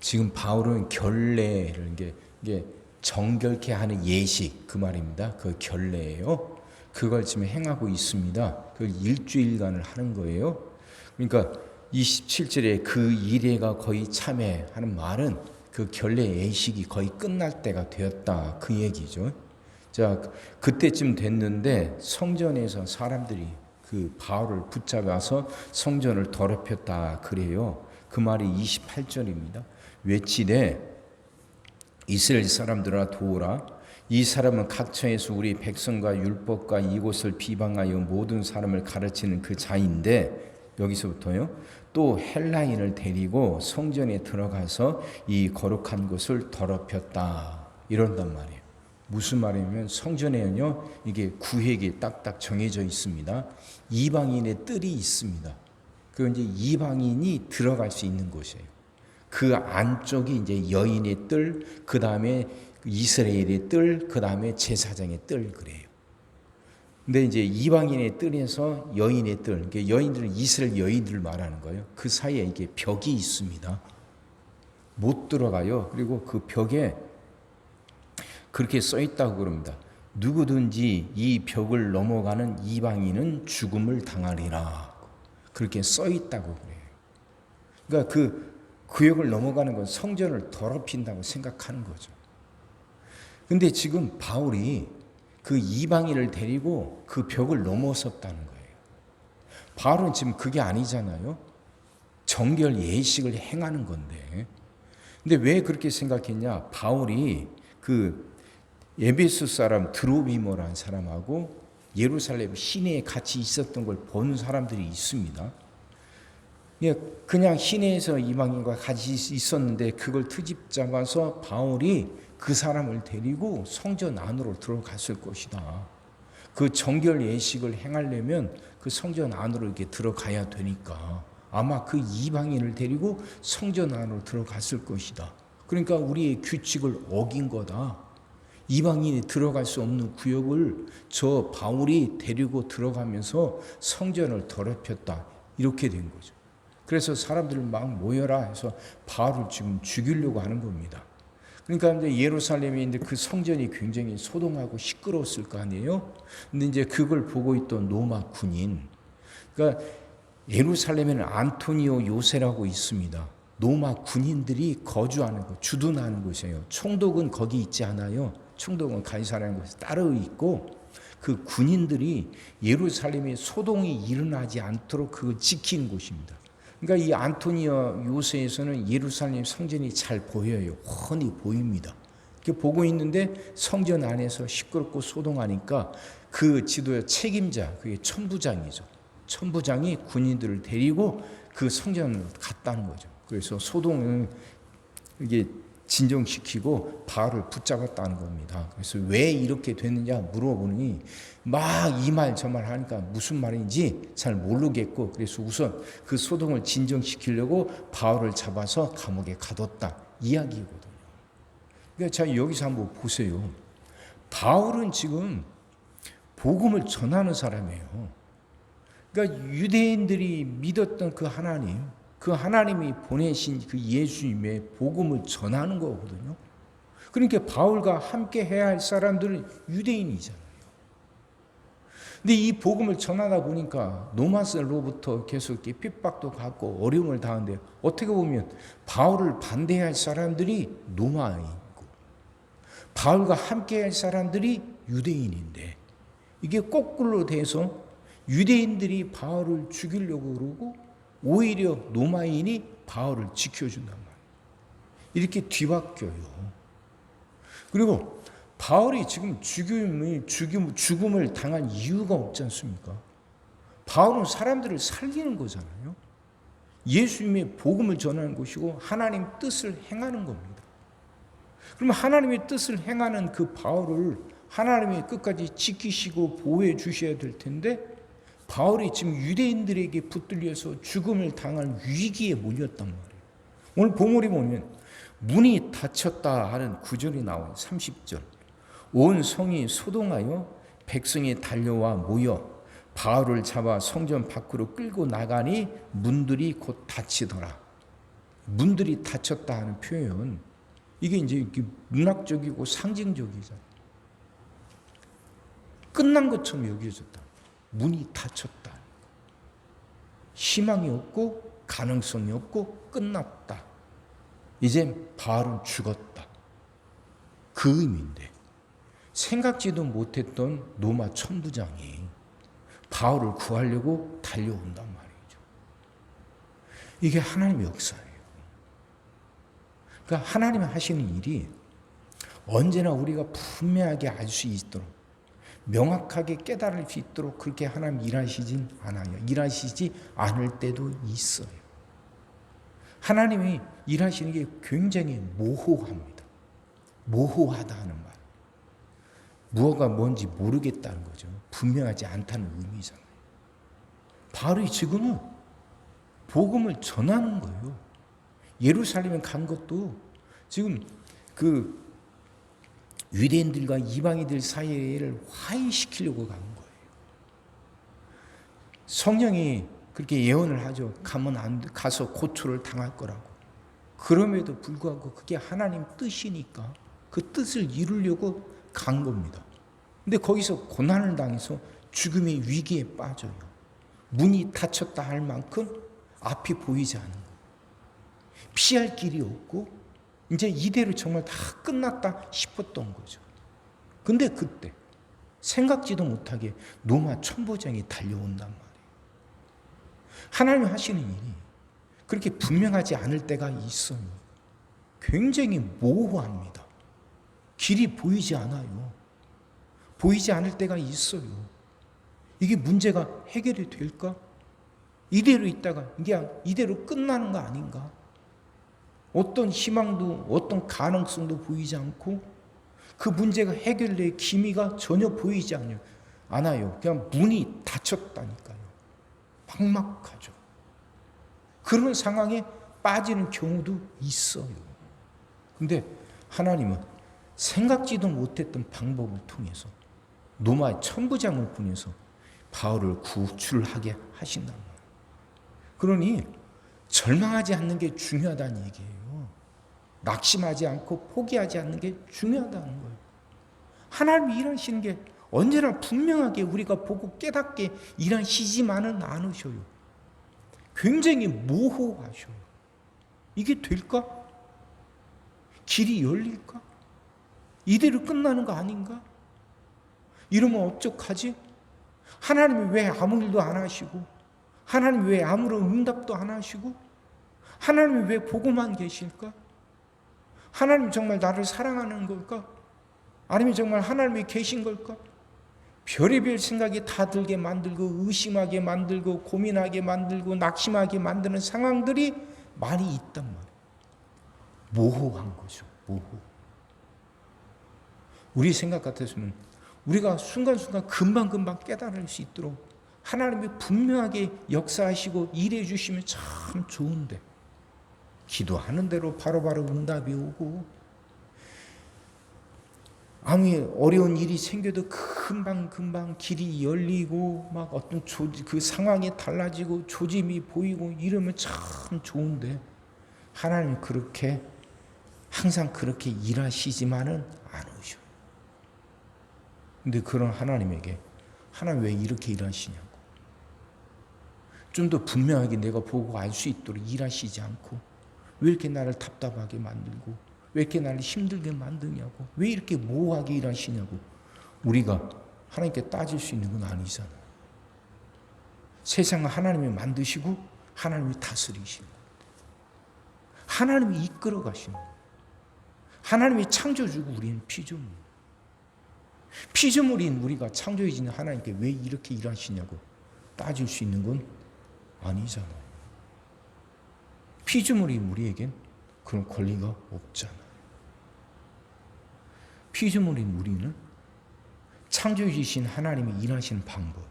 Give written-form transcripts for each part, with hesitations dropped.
지금 바울은 결례를 이게 정결케 하는 예식 그 말입니다. 그 결례예요. 그걸 지금 행하고 있습니다. 그걸 일주일간을 하는 거예요. 그러니까 27절에 그 이레가 거의 참회하는 말은 그 결례 예식이 거의 끝날 때가 되었다 그 얘기죠. 자, 그때쯤 됐는데 성전에서 사람들이 그 바울을 붙잡아서 성전을 더럽혔다 그래요. 그 말이 28절입니다. 외치되 이스라엘 사람들아 도우라. 이 사람은 각처에서 우리 백성과 율법과 이곳을 비방하여 모든 사람을 가르치는 그 자인데, 여기서부터요, 또 헬라인을 데리고 성전에 들어가서 이 거룩한 곳을 더럽혔다 이런단 말이에요. 무슨 말이냐면 성전에는요 이게 구획이 딱딱 정해져 있습니다. 이방인의 뜰이 있습니다. 그 이제 이방인이 들어갈 수 있는 곳이에요. 그 안쪽이 이제 여인의 뜰, 그 다음에 이스라엘의 뜰, 그 다음에 제사장의 뜰 그래요. 근데 이제 이방인의 뜰에서 여인의 뜰, 그러니까 여인들은 이스라엘 여인들을 말하는 거예요. 그 사이에 이게 벽이 있습니다. 못 들어가요. 그리고 그 벽에 그렇게 써 있다고 그럽니다. 누구든지 이 벽을 넘어가는 이방인은 죽음을 당하리라. 그렇게 써 있다고 그래요. 그러니까 그 구역을 넘어가는 건 성전을 더럽힌다고 생각하는 거죠. 근데 지금 바울이 그 이방인을 데리고 그 벽을 넘어섰다는 거예요. 바울은 지금 그게 아니잖아요. 정결 예식을 행하는 건데. 근데 왜 그렇게 생각했냐? 바울이 그 에베소 사람 드로비모라는 사람하고 예루살렘 시내에 같이 있었던 걸 본 사람들이 있습니다. 그냥 시내에서 이방인과 같이 있었는데 그걸 트집 잡아서 바울이 그 사람을 데리고 성전 안으로 들어갔을 것이다. 그 정결 예식을 행하려면 그 성전 안으로 이렇게 들어가야 되니까 아마 그 이방인을 데리고 성전 안으로 들어갔을 것이다. 그러니까 우리의 규칙을 어긴 거다. 이방인이 들어갈 수 없는 구역을 저 바울이 데리고 들어가면서 성전을 더럽혔다. 이렇게 된 거죠. 그래서 사람들 막 모여라 해서 바울을 지금 죽이려고 하는 겁니다. 그러니까 이제 예루살렘에 있는데 그 성전이 굉장히 소동하고 시끄러웠을 거 아니에요? 근데 이제 그걸 보고 있던 로마 군인, 그러니까 예루살렘에는 안토니오 요새라고 있습니다. 로마 군인들이 거주하는 곳, 주둔하는 곳이에요. 총독은 거기 있지 않아요. 총독은 가이사라는 곳에 따로 있고 그 군인들이 예루살렘에 소동이 일어나지 않도록 그걸 지키는 곳입니다. 그러니까 이 안토니오 요새에서는 예루살렘 성전이 잘 보여요. 훤히 보입니다. 이렇게 보고 있는데 성전 안에서 시끄럽고 소동하니까 그 지도의 책임자, 그게 천부장이죠. 천부장이 군인들을 데리고 그 성전을 갔다는 거죠. 그래서 소동을 이게 진정시키고 바울을 붙잡았다는 겁니다. 그래서 왜 이렇게 됐느냐 물어보니 막 이 말 저 말 하니까 무슨 말인지 잘 모르겠고, 그래서 우선 그 소동을 진정시키려고 바울을 잡아서 감옥에 가뒀다 이야기거든요. 그러니까 자 여기서 한번 보세요. 바울은 지금 복음을 전하는 사람이에요. 그러니까 유대인들이 믿었던 그 하나님, 그 하나님이 보내신 그 예수님의 복음을 전하는 거거든요. 그러니까 바울과 함께 해야 할 사람들은 유대인이잖아요. 근데 이 복음을 전하다 보니까 노마스로부터 계속 이렇게 핍박도 받고 어려움을 당하는데 어떻게 보면 바울을 반대할 사람들이 로마인이고 바울과 함께 할 사람들이 유대인인데 이게 거꾸로 돼서 유대인들이 바울을 죽이려고 그러고 오히려 로마인이 바울을 지켜준단 말이에요. 이렇게 뒤바뀌어요. 그리고 바울이 지금 죽음을 당한 이유가 없지 않습니까? 바울은 사람들을 살리는 거잖아요. 예수님의 복음을 전하는 것이고 하나님 뜻을 행하는 겁니다. 그러면 하나님의 뜻을 행하는 그 바울을 하나님이 끝까지 지키시고 보호해 주셔야 될 텐데 바울이 지금 유대인들에게 붙들려서 죽음을 당할 위기에 몰렸단 말이에요. 오늘 본문에 보면 문이 닫혔다 하는 구절이 나와요. 30절. 온 성이 소동하여 백성이 달려와 모여 바울을 잡아 성전 밖으로 끌고 나가니 문들이 곧 닫히더라. 문들이 닫혔다 하는 표현, 이게 이제 문학적이고 상징적이잖아요. 끝난 것처럼 여겨졌다. 문이 닫혔다. 희망이 없고 가능성이 없고 끝났다. 이제 바울은 죽었다. 그 의미인데, 생각지도 못했던 로마 천부장이 바울을 구하려고 달려온단 말이죠. 이게 하나님의 역사예요. 그러니까 하나님이 하시는 일이 언제나 우리가 분명하게 알 수 있도록, 명확하게 깨달을 수 있도록 그렇게 하나님 일하시진 않아요. 일하시지 않을 때도 있어요. 하나님이 일하시는 게 굉장히 모호합니다. 모호하다 하는 말. 무엇가 뭔지 모르겠다는 거죠. 분명하지 않다는 의미잖아요. 바울이 지금은 복음을 전하는 거예요. 예루살렘에 간 것도 지금 그 유대인들과 이방인들 사이를 화해시키려고 간 거예요. 성령이 그렇게 예언을 하죠. 가서 고초를 당할 거라고. 그럼에도 불구하고 그게 하나님 뜻이니까 그 뜻을 이루려고 간 겁니다. 근데 거기서 고난을 당해서 죽음의 위기에 빠져요. 문이 닫혔다 할 만큼 앞이 보이지 않는 거예요. 피할 길이 없고 이제 이대로 정말 다 끝났다 싶었던 거죠. 근데 그때 생각지도 못하게 로마 천부장이 달려온단 말이에요. 하나님이 하시는 일이 그렇게 분명하지 않을 때가 있어요. 굉장히 모호합니다. 길이 보이지 않아요. 보이지 않을 때가 있어요. 이게 문제가 해결이 될까? 이대로 있다가 이게 이대로 끝나는 거 아닌가? 어떤 희망도 어떤 가능성도 보이지 않고 그 문제가 해결될 기미가 전혀 보이지 않아요. 그냥 문이 닫혔다니까요. 막막하죠. 그런 상황에 빠지는 경우도 있어요. 근데 하나님은 생각지도 못했던 방법을 통해서 로마 천부장을 보내서 바울을 구출하게 하신단 말이에요. 그러니 절망하지 않는 게 중요하다는 얘기예요. 낙심하지 않고 포기하지 않는 게 중요하다는 거예요. 하나님이 일하시는 게 언제나 분명하게 우리가 보고 깨닫게 일하시지만은 않으셔요. 굉장히 모호하셔요. 이게 될까? 길이 열릴까? 이대로 끝나는 거 아닌가? 이러면 어떡하지? 하나님이 왜 아무 일도 안 하시고, 하나님이 왜 아무런 응답도 안 하시고, 하나님이 왜 보고만 계실까? 하나님 정말 나를 사랑하는 걸까? 아니면 정말 하나님이 계신 걸까? 별의별 생각이 다 들게 만들고 의심하게 만들고 고민하게 만들고 낙심하게 만드는 상황들이 많이 있단 말이에요. 모호한 거죠. 모호. 우리 생각 같았으면 우리가 순간순간 금방금방 깨달을 수 있도록 하나님이 분명하게 역사하시고 일해 주시면 참 좋은데, 기도하는 대로 바로바로 응답이 오고 아무 어려운 일이 생겨도 금방금방 길이 열리고 막 어떤 그 상황이 달라지고 조짐이 보이고 이러면 참 좋은데, 하나님이 그렇게 항상 그렇게 일하시지만은 않으셔요. 근데 그런 하나님에게 하나님 왜 이렇게 일하시냐고, 좀 더 분명하게 내가 보고 알 수 있도록 일하시지 않고 왜 이렇게 나를 답답하게 만들고 왜 이렇게 나를 힘들게 만드냐고, 왜 이렇게 모호하게 일하시냐고 우리가 하나님께 따질 수 있는 건 아니잖아요. 세상을 하나님이 만드시고 하나님이 다스리시는 거예요. 하나님이 이끌어 가시는 거예요. 하나님이 창조주고 우리는 피조물. 피조물인 우리가 창조해진 하나님께 왜 이렇게 일하시냐고 따질 수 있는 건 아니잖아요. 피조물인 우리에겐 그런 권리가 없잖아요. 피조물인 우리는 창조주신 하나님이 일하시는 방법,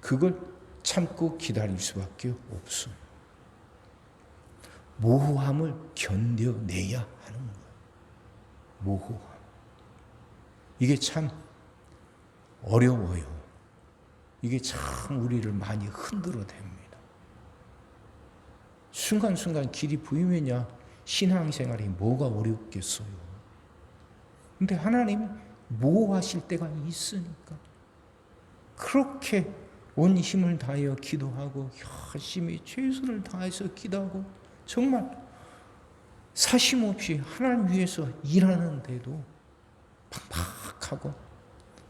그걸 참고 기다릴 수밖에 없어요. 모호함을 견뎌내야 하는 거예요. 모호함. 이게 참 어려워요. 이게 참 우리를 많이 흔들어댑니다. 순간순간 길이 보이면야 신앙생활이 뭐가 어렵겠어요. 근데 하나님이 모호하실 때가 있으니까 그렇게 온 힘을 다하여 기도하고 열심히 최선을 다해서 기도하고 정말 사심없이 하나님 위해서 일하는데도 팍팍하고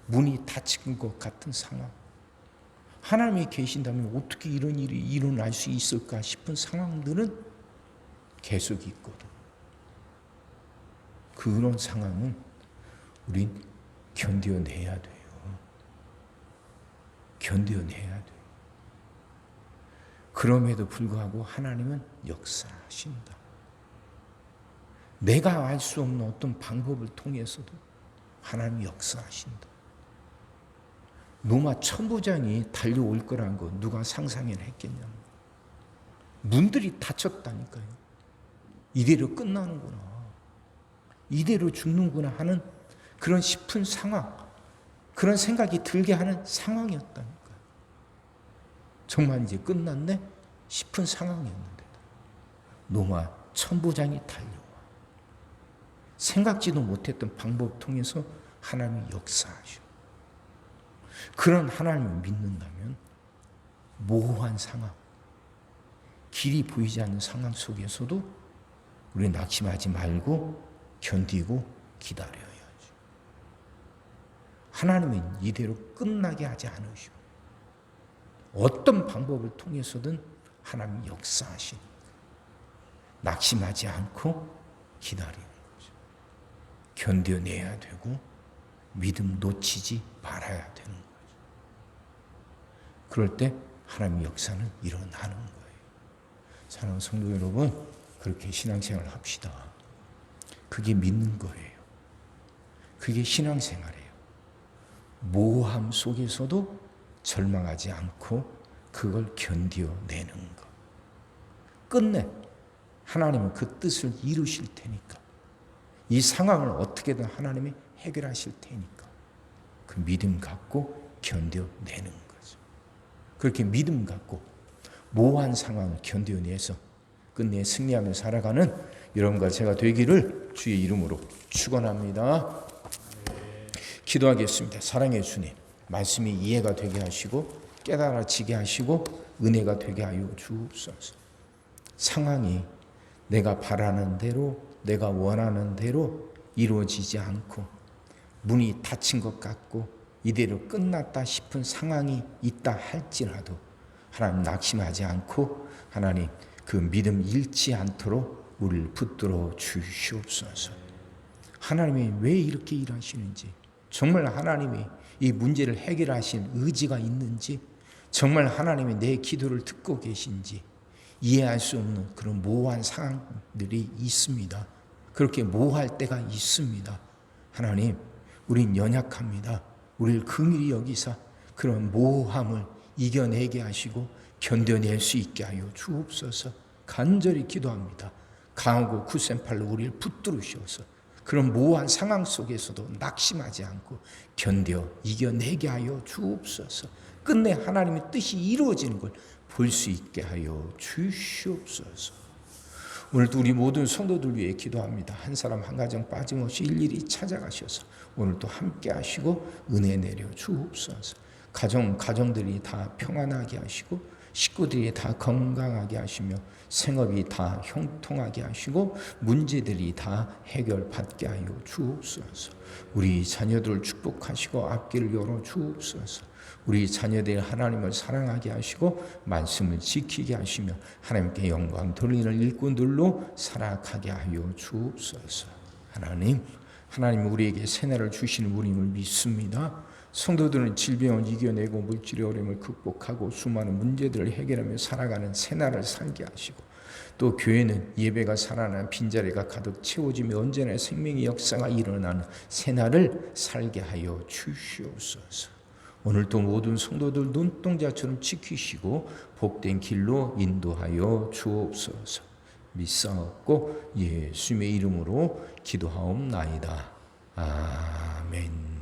문이 닫힌 것 같은 상황, 하나님이 계신다면 어떻게 이런 일이 일어날 수 있을까 싶은 상황들은 계속 있거든. 그런 상황은 우린 견뎌내야 돼요. 견뎌내야 돼요. 그럼에도 불구하고 하나님은 역사하신다. 내가 알 수 없는 어떤 방법을 통해서도 하나님이 역사하신다. 로마 천부장이 달려올 거라는 거 누가 상상을 했겠냐고. 문들이 닫혔다니까요. 이대로 끝나는구나, 이대로 죽는구나 하는 그런 싶은 상황, 그런 생각이 들게 하는 상황이었다니까요. 정말 이제 끝났네 싶은 상황이었는데 로마 천부장이 달려와 생각지도 못했던 방법 통해서 하나님이 역사하셔. 그런 하나님을 믿는다면 모호한 상황, 길이 보이지 않는 상황 속에서도 우리 낙심하지 말고 견디고 기다려야지. 하나님은 이대로 끝나게 하지 않으시고 어떤 방법을 통해서든 하나님이 역사하시니까 낙심하지 않고 기다리는 거죠. 견뎌내야 되고 믿음 놓치지 말아야 되는 거죠. 그럴 때 하나님의 역사는 일어나는 거예요. 사랑하는 성도 여러분, 그렇게 신앙생활을 합시다. 그게 믿는 거예요. 그게 신앙생활이에요. 모호함 속에서도 절망하지 않고 그걸 견뎌내는 것. 끝내 하나님은 그 뜻을 이루실 테니까, 이 상황을 어떻게든 하나님이 해결하실 테니까 그 믿음 갖고 견뎌내는 거죠. 그렇게 믿음 갖고 모호한 상황을 견뎌내서 끝내 승리하며 살아가는 여러분과 제가 되기를 주의 이름으로 축원합니다. 기도하겠습니다. 사랑의 주님, 말씀이 이해가 되게 하시고 깨달아지게 하시고 은혜가 되게 하여 주옵소서. 상황이 내가 바라는 대로, 내가 원하는 대로 이루어지지 않고 문이 닫힌 것 같고 이대로 끝났다 싶은 상황이 있다 할지라도 하나님 낙심하지 않고 하나님 그 믿음 잃지 않도록 우리를 붙들어 주시옵소서. 하나님이 왜 이렇게 일하시는지, 정말 하나님이 이 문제를 해결하신 의지가 있는지, 정말 하나님이 내 기도를 듣고 계신지 이해할 수 없는 그런 모호한 상황들이 있습니다. 그렇게 모호할 때가 있습니다. 하나님, 우린 연약합니다. 우리를 긍휼히 여기사 그런 모호함을 이겨내게 하시고 견뎌낼 수 있게 하여 주옵소서. 간절히 기도합니다. 강하고 굳센 팔로 우리를 붙들으셔서 그런 모호한 상황 속에서도 낙심하지 않고 견뎌 이겨내게 하여 주옵소서. 끝내 하나님의 뜻이 이루어지는 걸 볼 수 있게 하여 주시옵소서. 오늘도 우리 모든 성도들 위해 기도합니다. 한 사람 한 가정 빠짐없이 일일이 찾아가셔서 오늘도 함께 하시고 은혜 내려 주옵소서. 가정들이 다 평안하게 하시고 식구들이 다 건강하게 하시며 생업이 다 형통하게 하시고 문제들이 다 해결받게 하여 주옵소서. 우리 자녀들을 축복하시고 앞길을 열어 주옵소서. 우리 자녀들 하나님을 사랑하게 하시고 말씀을 지키게 하시며 하나님께 영광 돌리는 일꾼들로 살아가게 하여 주옵소서. 하나님 우리에게 새날을 주시는 우리임을 믿습니다. 성도들은 질병을 이겨내고 물질의 어려움을 극복하고 수많은 문제들을 해결하며 살아가는 새날을 살게 하시고, 또 교회는 예배가 살아나는 빈자리가 가득 채워지며 언제나 생명의 역사가 일어나는 새날을 살게 하여 주시옵소서. 오늘도 모든 성도들 눈동자처럼 지키시고 복된 길로 인도하여 주옵소서. 믿사옵고 예수님의 이름으로 기도하옵나이다. 아멘.